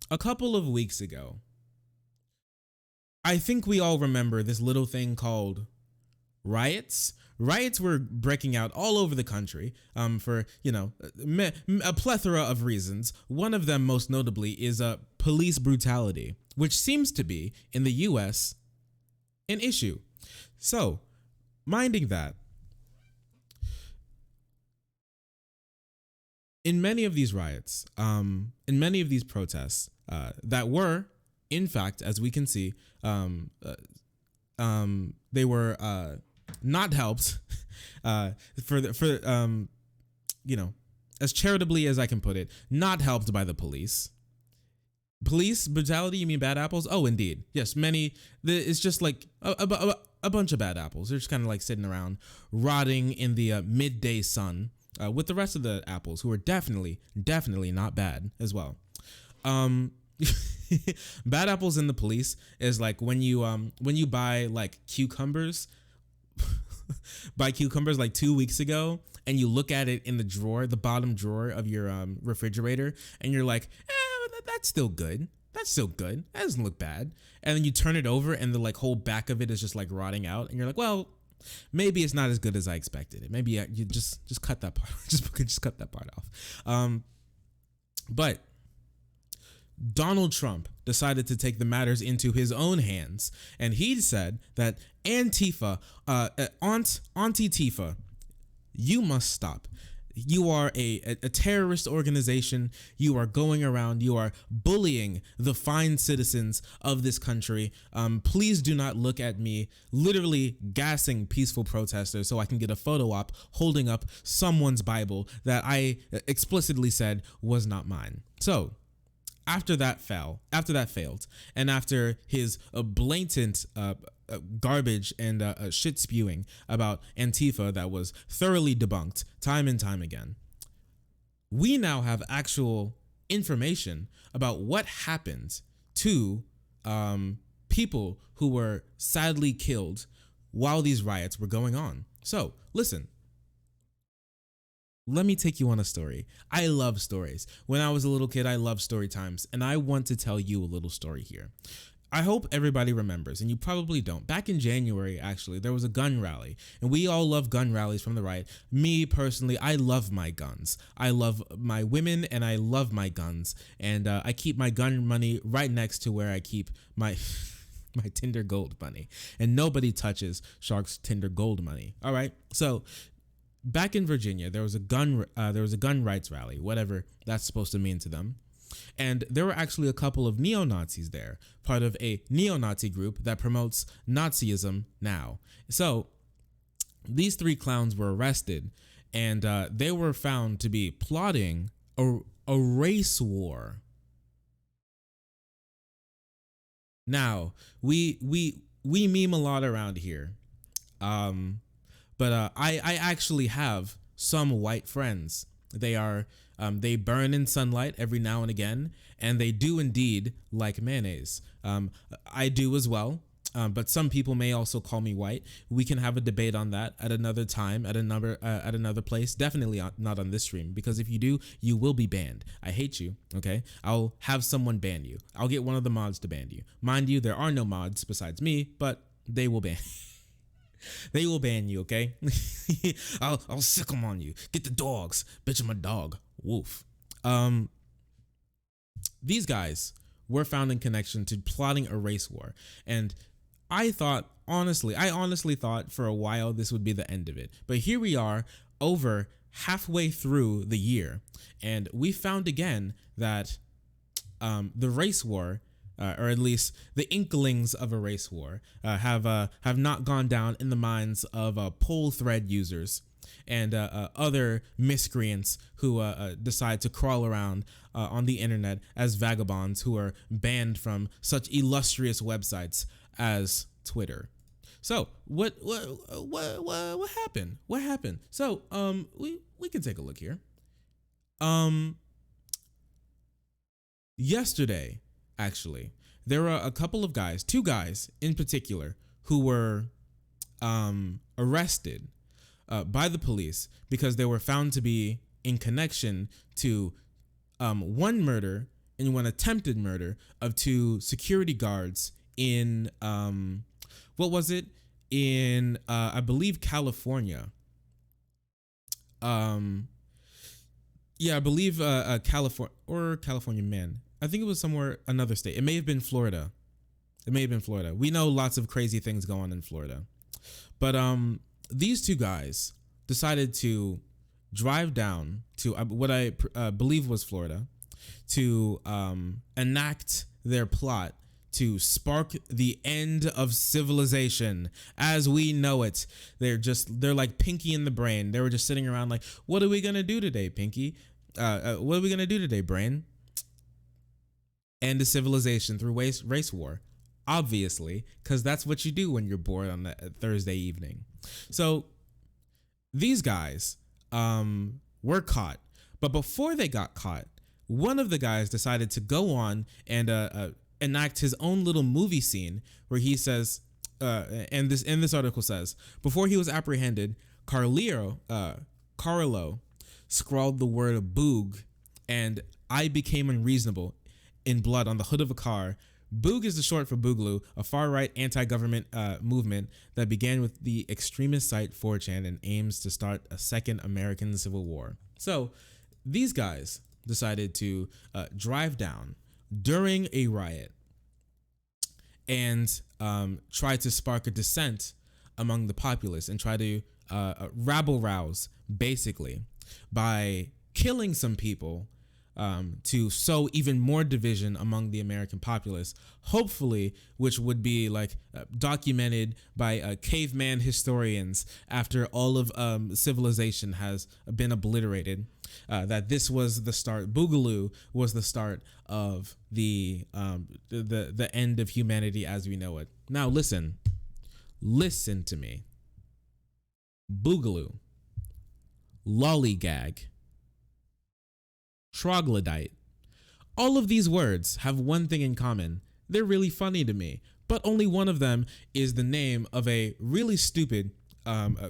a couple of weeks ago, I think we all remember this little thing called riots. Riots were breaking out all over the country for, a plethora of reasons. One of them, most notably, is police brutality, which seems to be, in the US, an issue. So, minding that, in many of these riots, in many of these protests that were, in fact, as we can see, they were not helped as charitably as I can put it, not helped by the police. Police brutality, you mean bad apples? Oh, indeed. Yes, it's just like a bunch of bad apples. They're just kind of like sitting around rotting in the midday sun with the rest of the apples, who are definitely not bad as well. Bad apples in the police is like when you buy like cucumbers buy cucumbers like 2 weeks ago, and you look at it in the drawer, the bottom drawer of your refrigerator, and you're like, that's still good. That's still good. That doesn't look bad. And then you turn it over, and the like whole back of it is just like rotting out, and you're like, well, maybe it's not as good as I expected it. Maybe you just cut that part. just cut that part off. But Donald Trump decided to take the matters into his own hands, and he said that Antifa, Antifa, you must stop. You are a terrorist organization. You are going around. You are bullying the fine citizens of this country. Please do not look at me literally gassing peaceful protesters so I can get a photo op holding up someone's Bible that I explicitly said was not mine. So, after that failed, and after his blatant garbage and shit spewing about Antifa that was thoroughly debunked time and time again, we now have actual information about what happened to people who were sadly killed while these riots were going on. So, listen. Let me take you on a story. I love stories. When I was a little kid, I loved story times, and I want to tell you a little story here. I hope everybody remembers, and you probably don't. Back in January, actually, there was a gun rally, and we all love gun rallies from the right. Me, personally, I love my guns. I love my women, and I love my guns, and I keep my gun money right next to where I keep my my Tinder Gold money, and nobody touches Shark's Tinder Gold money. All right, so back in Virginia, there was a gun rights rally, whatever that's supposed to mean to them. And there were actually a couple of neo-Nazis there, part of a neo-Nazi group that promotes Nazism now. So these three clowns were arrested, and they were found to be plotting a race war. Now, we meme a lot around here. But I actually have some white friends. They burn in sunlight every now and again, and they do indeed like mayonnaise. I do as well, but some people may also call me white. We can have a debate on that at another time, at another place. Definitely not on this stream, because if you do, you will be banned. I hate you. Okay, I'll have someone ban you. I'll get one of the mods to ban you. Mind you, there are no mods besides me, but they will ban. They will ban you, okay? I'll sick them on you. Get the dogs. Bitch, I'm a dog. Woof. These guys were found in connection to plotting a race war. And I honestly thought for a while this would be the end of it. But here we are, over halfway through the year, and we found again that the race war, or at least the inklings of a race war, have not gone down in the minds of poll thread users and other miscreants who decide to crawl around on the internet as vagabonds who are banned from such illustrious websites as Twitter. So what happened? What happened? So we can take a look here. Yesterday, actually, there were a couple of guys, two guys in particular, who were arrested by the police because they were found to be in connection to one murder and one attempted murder of two security guards in what was it, in I believe California. Yeah, I believe California, man. I think it was somewhere, another state. It may have been Florida. We know lots of crazy things go on in Florida. But these two guys decided to drive down to what I believe was Florida to enact their plot to spark the end of civilization as we know it. They're like Pinky in the Brain. They were just sitting around like, what are we gonna do today, Pinky? What are we gonna do today, Brain? End of civilization through race war, obviously, because that's what you do when you're bored on a Thursday evening. So these guys were caught, but before they got caught, one of the guys decided to go on and enact his own little movie scene where he says, and this article says, before he was apprehended, Carlo scrawled the word "boog" and "I became unreasonable" in blood on the hood of a car. Boog is the short for Boogaloo, a far-right anti-government movement that began with the extremist site 4chan and aims to start a second American Civil War. So these guys decided to drive down during a riot and try to spark a dissent among the populace and try to rabble rouse, basically, by killing some people to sow even more division among the American populace, hopefully, which would be like documented by caveman historians after all of civilization has been obliterated, that this was the start. Boogaloo was the start of the end of humanity as we know it. Now listen to me. Boogaloo, lollygag, troglodyte. All of these words have one thing in common. They're really funny to me, but only one of them is the name of a really stupid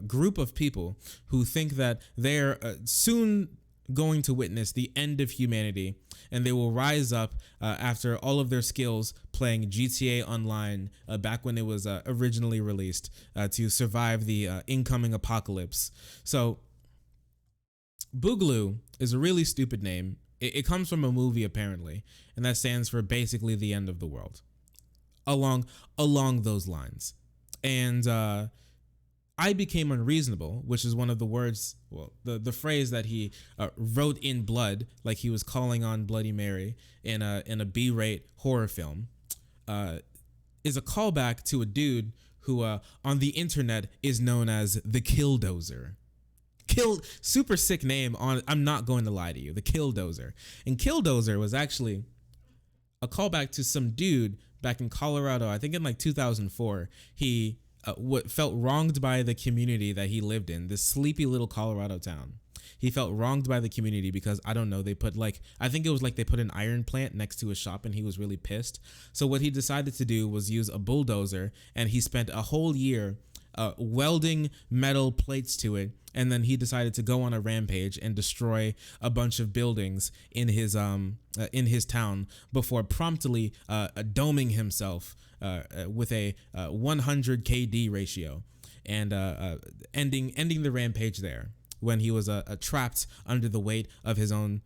group of people who think that they're soon going to witness the end of humanity, and they will rise up after all of their skills playing GTA Online back when it was originally released to survive the incoming apocalypse. So Boogaloo is a really stupid name. It comes from a movie apparently, and that stands for basically the end of the world. Along those lines. And I became unreasonable, which is one of the words, well, the phrase that he wrote in blood, like he was calling on Bloody Mary in a B-rate horror film, is a callback to a dude who on the internet is known as the Killdozer. Super sick name. I'm not going to lie to you, the Killdozer. And Killdozer was actually a callback to some dude back in Colorado, I think in like 2004. He felt wronged by the community that he lived in, this sleepy little Colorado town. He felt wronged by the community because, I don't know, they put they put an iron plant next to his shop and he was really pissed. So what he decided to do was use a bulldozer, and he spent a whole year welding metal plates to it, and then he decided to go on a rampage and destroy a bunch of buildings in his town before promptly doming himself with a 100 KD ratio and ending the rampage there when he was trapped under the weight of his own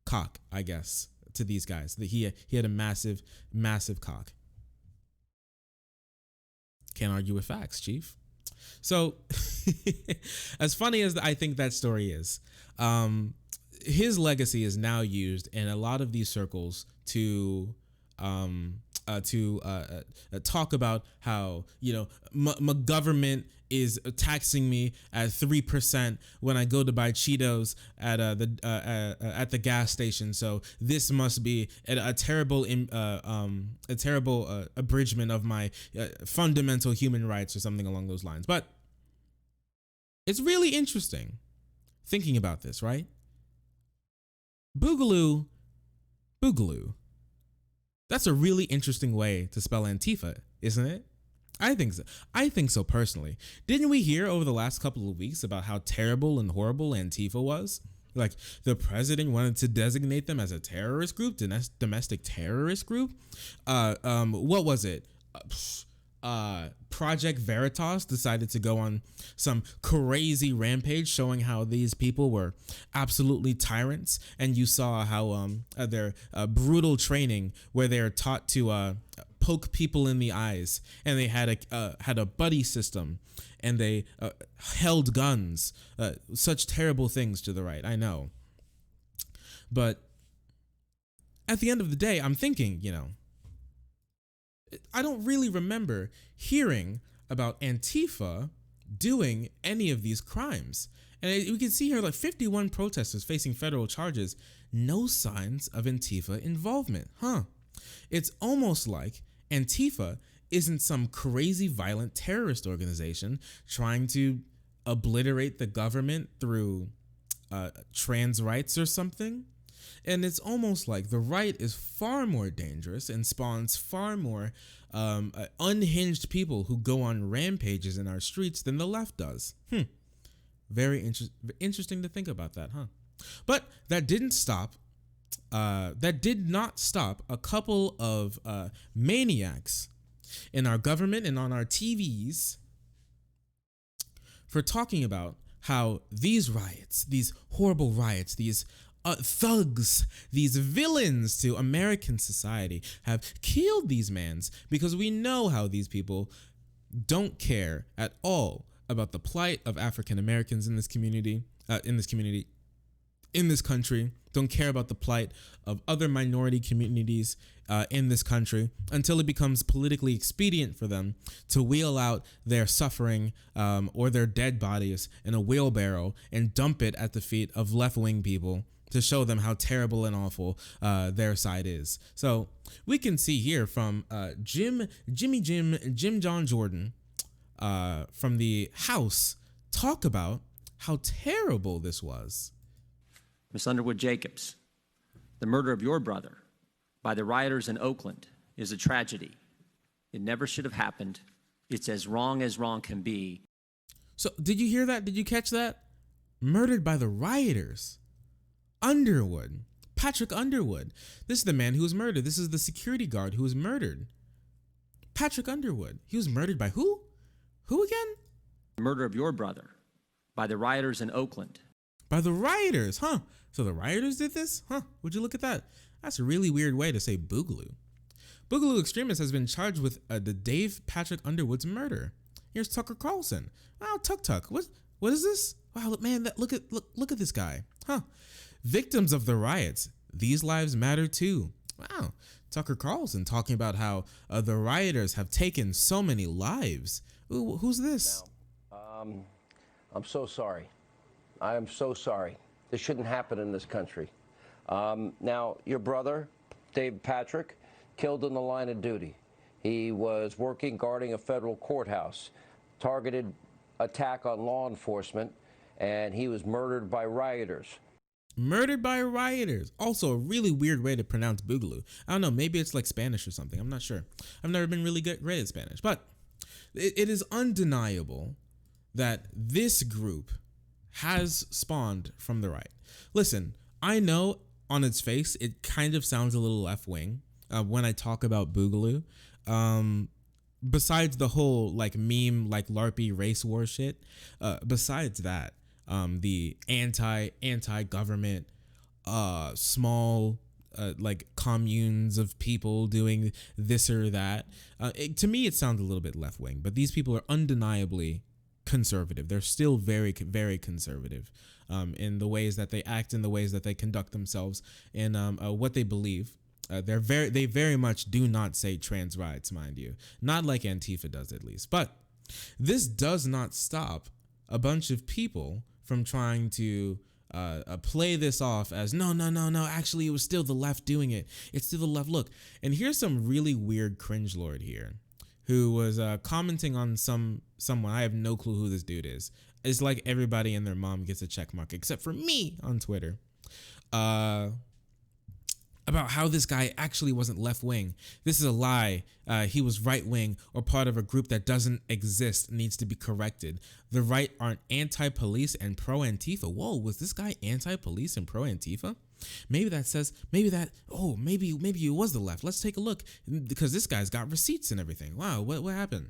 cock, I guess, to these guys. That he had a massive cock. Can't argue with facts, Chief. So, as funny as I think that story is, his legacy is now used in a lot of these circles to talk about how, you know, my government is taxing me at 3% when I go to buy Cheetos at the gas station. So this must be a terrible abridgment of my fundamental human rights or something along those lines. But it's really interesting thinking about this, right? Boogaloo. That's a really interesting way to spell Antifa, isn't it? I think so personally. Didn't we hear over the last couple of weeks about how terrible and horrible Antifa was? Like the president wanted to designate them as a terrorist group, domestic terrorist group. What was it? Project Veritas decided to go on some crazy rampage showing how these people were absolutely tyrants, and you saw how their brutal training where they're taught to poke people in the eyes, and they had a buddy system, and they held guns. Such terrible things to the right, I know. But at the end of the day, I'm thinking, I don't really remember hearing about Antifa doing any of these crimes. And we can see here like 51 protesters facing federal charges, no signs of Antifa involvement. It's almost like Antifa isn't some crazy violent terrorist organization trying to obliterate the government through trans rights or something. And it's almost like the right is far more dangerous and spawns far more unhinged people who go on rampages in our streets than the left does. Very interesting to think about that, huh? But that didn't stop. That did not stop a couple of maniacs in our government and on our TVs for talking about how these riots, these horrible riots, these thugs, these villains to American society have killed these mans, because we know how these people don't care at all about the plight of African Americans in this community, in this country, don't care about the plight of other minority communities in this country, until it becomes politically expedient for them to wheel out their suffering or their dead bodies in a wheelbarrow and dump it at the feet of left-wing people to show them how terrible and awful their side is. So we can see here from Jim John Jordan from the House talk about how terrible this was. Ms. Underwood Jacobs, the murder of your brother by the rioters in Oakland is a tragedy. It never should have happened. It's as wrong can be. So did you hear that? Did you catch that? Murdered by the rioters. Underwood, Patrick Underwood. This is the man who was murdered. This is the security guard who was murdered. Patrick Underwood. He was murdered by who? Who again? The murder of your brother by the rioters in Oakland. By the rioters, huh? So the rioters did this? Huh? Would you look at that? That's a really weird way to say Boogaloo. Boogaloo Extremist has been charged with the Dave Patrick Underwood's murder. Here's Tucker Carlson. Oh, Tuck. What is this? Wow, man, look at this guy. Huh? Victims of the riots. These lives matter too. Wow. Tucker Carlson talking about how the rioters have taken so many lives. Ooh, who's this? Now, I'm so sorry. I am so sorry. This shouldn't happen in this country. Now, your brother, Dave Patrick, killed in the line of duty. He was working guarding a federal courthouse, targeted attack on law enforcement, and he was murdered by rioters. Murdered by rioters. Also a really weird way to pronounce Boogaloo. I don't know, maybe it's like Spanish or something. I'm not sure. I've never been really great at Spanish. But it is undeniable that this group has spawned from the right. Listen, I know on its face, it kind of sounds a little left-wing when I talk about Boogaloo. Besides the whole like meme, like LARPy race war shit, besides that, the anti-government, small, like communes of people doing this or that. To me, it sounds a little bit left-wing, but these people are undeniably conservative. They're still very, very conservative in the ways that they act, in the ways that they conduct themselves, and what they believe. They very much do not say trans rights, mind you. Not like Antifa does, at least. But this does not stop a bunch of people from trying to play this off as no. Actually, it was still the left doing it. It's still the left. Look, and here's some really weird cringe lord here, who was commenting on someone. I have no clue who this dude is. It's like everybody and their mom gets a check mark except for me on Twitter. about how this guy actually wasn't left wing. This is a lie. He was right wing or part of a group that doesn't exist, needs to be corrected. The right aren't anti-police and pro-Antifa. Whoa, was this guy anti-police and pro-Antifa? Maybe it was the left. Let's take a look, because this guy's got receipts and everything. Wow, what happened?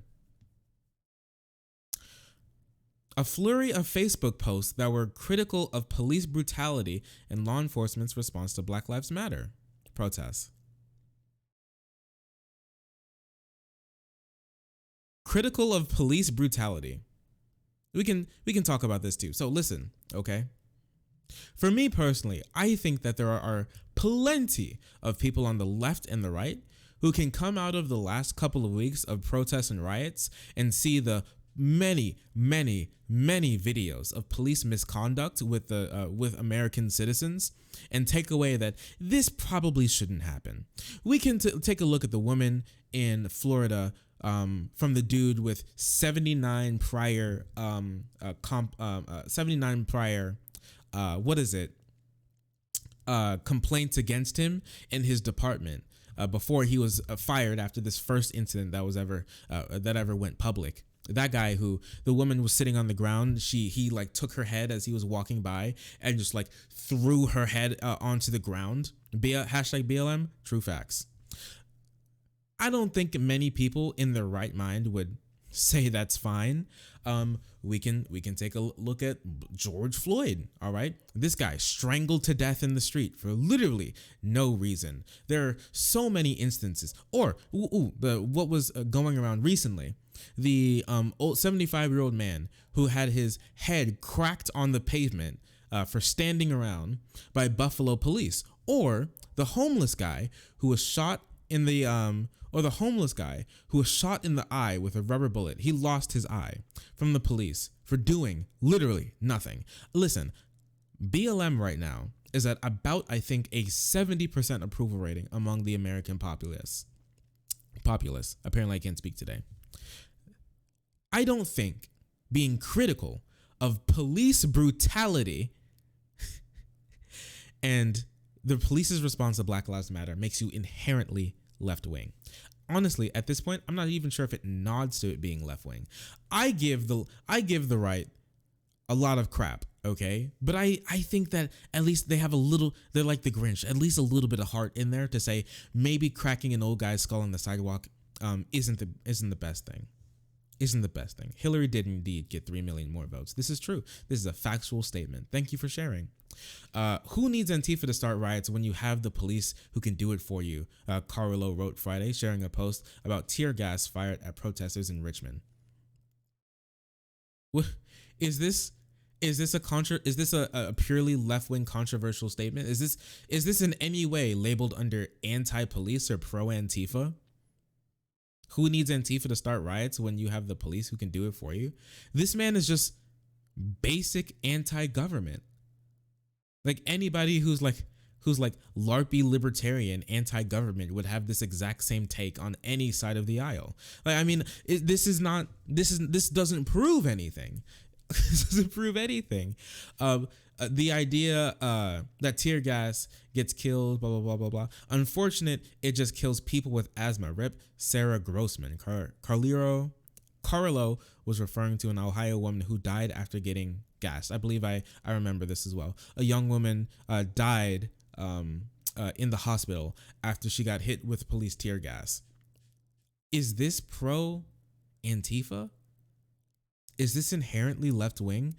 A flurry of Facebook posts that were critical of police brutality and law enforcement's response to Black Lives Matter protests. Critical of police brutality. We can talk about this too. So listen, okay? For me personally, I think that there are plenty of people on the left and the right who can come out of the last couple of weeks of protests and riots and see the many videos of police misconduct with American citizens and take away that this probably shouldn't happen. We can take a look at the woman in Florida, from the dude with 79 prior complaints against him in his department before he was fired after this first incident that ever went public. That guy who the woman was sitting on the ground, he like took her head as he was walking by and just like threw her head onto the ground. Hashtag BLM, true facts. I don't think many people in their right mind would say that's fine. We can take a look at George Floyd. All right, this guy strangled to death in the street for literally no reason. There are so many instances. Or what was going around recently, the old 75-year-old man who had his head cracked on the pavement for standing around by Buffalo police, or the homeless guy who was shot in the eye with a rubber bullet. He lost his eye from the police for doing literally nothing. Listen, BLM right now is at about, I think, a 70% approval rating among the American populace. Apparently I can't speak today. I don't think being critical of police brutality and the police's response to Black Lives Matter makes you inherently left wing. Honestly, at this point, I'm not even sure if it nods to it being left wing. I give the right a lot of crap, okay? But I think that at least they have they're like the Grinch, at least a little bit of heart in there to say maybe cracking an old guy's skull on the sidewalk isn't the best thing. Isn't the best thing. Hillary did indeed get 3 million more votes. This is true. This is a factual statement. Thank you for sharing. Who needs Antifa to start riots when you have the police who can do it for you? Carlo wrote Friday, sharing a post about tear gas fired at protesters in Richmond. What is this? Is this a purely left-wing controversial statement? Is this in any way labeled under anti-police or pro-Antifa? Who needs Antifa to start riots when you have the police who can do it for you? This man is just basic anti-government. Like anybody who's like LARPy libertarian anti-government would have this exact same take on any side of the aisle. Like, I mean, this doesn't prove anything. This doesn't prove anything. The idea that tear gas gets killed, blah, blah, blah, blah, blah. Unfortunate, it just kills people with asthma. Rip Sarah Grossman. Carlo was referring to an Ohio woman who died after getting gassed. I believe I remember this as well. A young woman died in the hospital after she got hit with police tear gas. Is this pro-Antifa? Is this inherently left wing?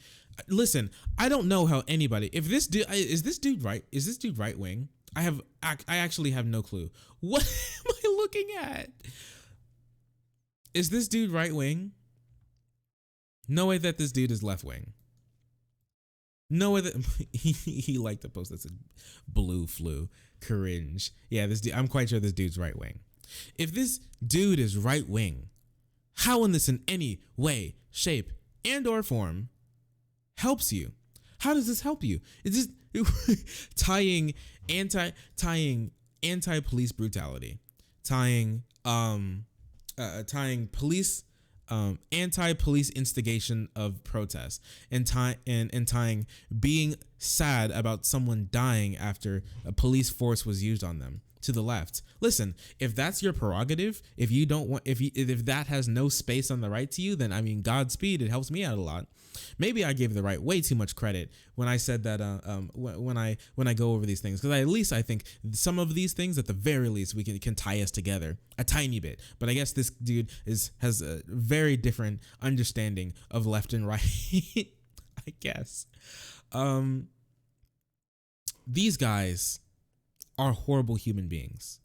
Listen, I don't know how anybody. Is this dude right wing? I actually have no clue. What am I looking at? Is this dude right wing? No way that this dude is left wing. No way that he liked the post that said blue flu. Cringe. Yeah, this dude, I'm quite sure this dude's right wing. If this dude is right wing, how in this in any way, shape, and or form helps you? How does this help you? Is this tying anti-police brutality, tying police anti-police instigation of protests and tying being sad about someone dying after a police force was used on them to the left. Listen, if that's your prerogative, if you don't want, if that has no space on the right to you, then I mean, Godspeed. It helps me out a lot. Maybe I gave the right way too much credit when I said that when I go over these things, because at least I think some of these things, at the very least, we can tie us together a tiny bit. But I guess this dude has a very different understanding of left and right. I guess these guys are horrible human beings.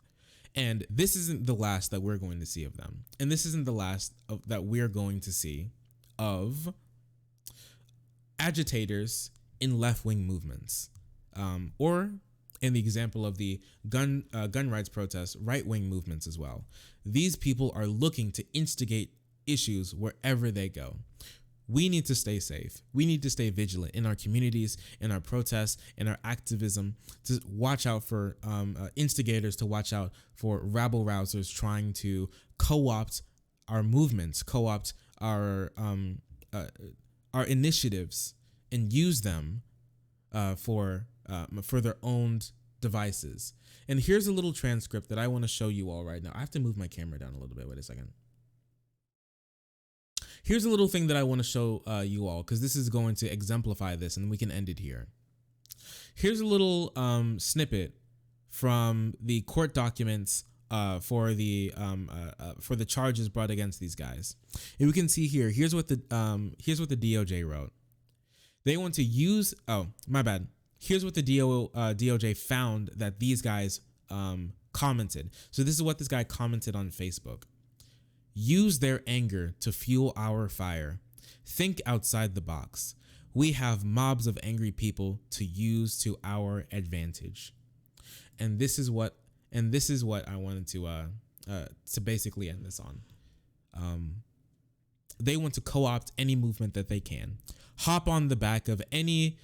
And this isn't the last that we're going to see of them. And this isn't the last that we're going to see of agitators in left-wing movements. Or in the example of the gun rights protests, right-wing movements as well. These people are looking to instigate issues wherever they go. We need to stay safe. We need to stay vigilant in our communities, in our protests, in our activism, to watch out for instigators, to watch out for rabble rousers trying to co-opt our movements, co-opt our initiatives, and use them for their own devices. And here's a little transcript that I want to show you all right now. I have to move my camera down a little bit. Wait a second. Here's a little thing that I want to show you all, because this is going to exemplify this, and we can end it here. Here's a little snippet from the court documents for the charges brought against these guys. And we can see here. Here's what the DOJ wrote. They want to use. Oh, my bad. Here's what the DOJ found that these guys commented. So this is what this guy commented on Facebook. Use their anger to fuel our fire. Think outside the box. We have mobs of angry people to use to our advantage. And this is what I wanted to basically end this on. They want to co-opt any movement that they can, hop on the back of any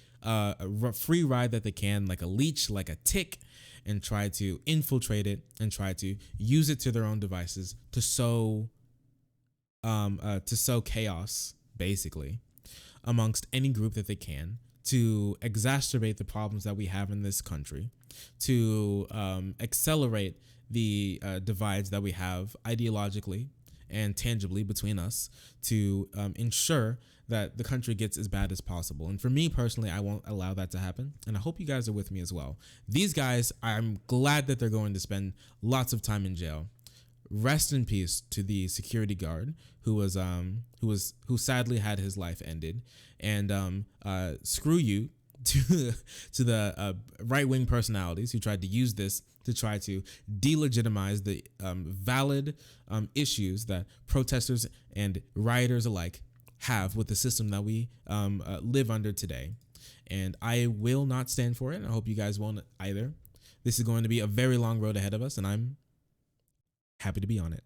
free ride that they can, like a leech, like a tick, and try to infiltrate it and try to use it to their own devices to sow chaos, basically, amongst any group that they can, to exacerbate the problems that we have in this country, to accelerate the divides that we have ideologically and tangibly between us, to ensure that the country gets as bad as possible. And for me personally, I won't allow that to happen. And I hope you guys are with me as well. These guys, I'm glad that they're going to spend lots of time in jail. Rest in peace to the security guard who sadly had his life ended, and screw you to the right-wing personalities who tried to use this to try to delegitimize the valid issues that protesters and rioters alike have with the system that we live under today. And I will not stand for it, and I hope you guys won't either. This is going to be a very long road ahead of us, and I'm happy to be on it.